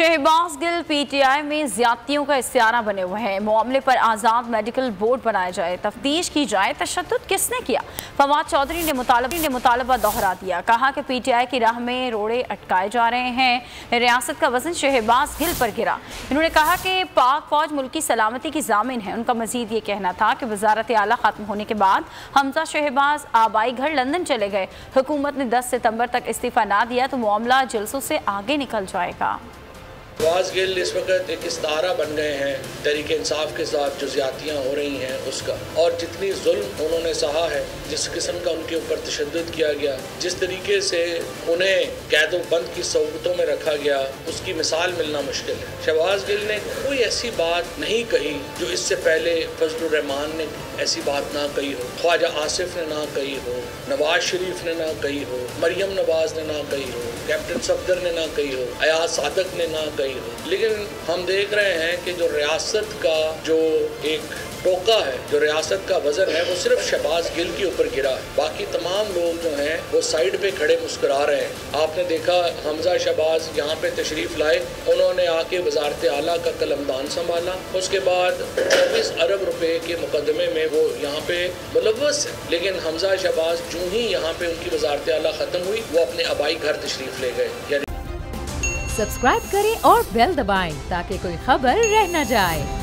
Shahbaz Gill PTI में ज्यादतियों का इस्तियारा बने हुए हैं। मामले पर आज़ाद मेडिकल बोर्ड बनाया जाए, तफ्तीश की जाए। तशद्दुद किसने किया? फवाद चौधरी ने मुतालबा दोहरा दिया। कहा कि पीटीआई की राह में रोड़े अटकाए जा रहे हैं। रियासत का वजन शहबाज गिल पर गिरा। इन्होंने कहा कि पाक फौज मुल्क की सलामती की जामिन है। उनका मजीद ये कहना था कि वजारत आला खत्म होने के बाद हमजा शहबाज आबाई घर लंदन चले गए। हुकूमत ने 10 सितंबर तक इस्तीफा ना दिया तो मामला जल्सों से आगे निकल जाएगा। शहबाज गिल इस वक्त एक इस्तारा बन गए हैं तहरीक इंसाफ के साथ जो ज़्यादतियाँ हो रही हैं उसका, और जितनी जुल्म उन्होंने सहा है, जिस किस्म का उनके ऊपर तशद्दुद किया गया, जिस तरीके से उन्हें कैद बंद की सोबतों में रखा गया, उसकी मिसाल मिलना मुश्किल है। शहबाज गिल ने कोई ऐसी बात नहीं कही जो इससे पहले फजलुर रहमान ने ऐसी बात ना कही हो, ख्वाजा आसिफ ने ना कही हो, नवाज शरीफ ने ना कही हो, मरियम नवाज ने ना कही हो, कैप्टन सफदर ने ना कही हो, अयाज सादक ने ना कही हो। लेकिन हम देख रहे हैं कि जो रियासत का जो एक टोका है, जो रियासत का वजन है, वो सिर्फ शहबाज गिल के ऊपर गिरा है। बाकी तमाम लोग जो हैं वो साइड पे खड़े मुस्कुरा रहे हैं। आपने देखा हमजा शहबाज यहाँ पे तशरीफ लाए, उन्होंने आके वजारत आला का कलमदान संभाला। उसके बाद 24 अरब रुपए के मुकदमे में वो यहाँ पे मुलव्वस है। लेकिन हमजा शहबाज जो ही यहाँ पे उनकी वजारत आला खत्म हुई, वो अपने आबाई घर तशरीफ ले गए। सब्सक्राइब करें और बेल दबाएं ताकि कोई खबर रह न जाए।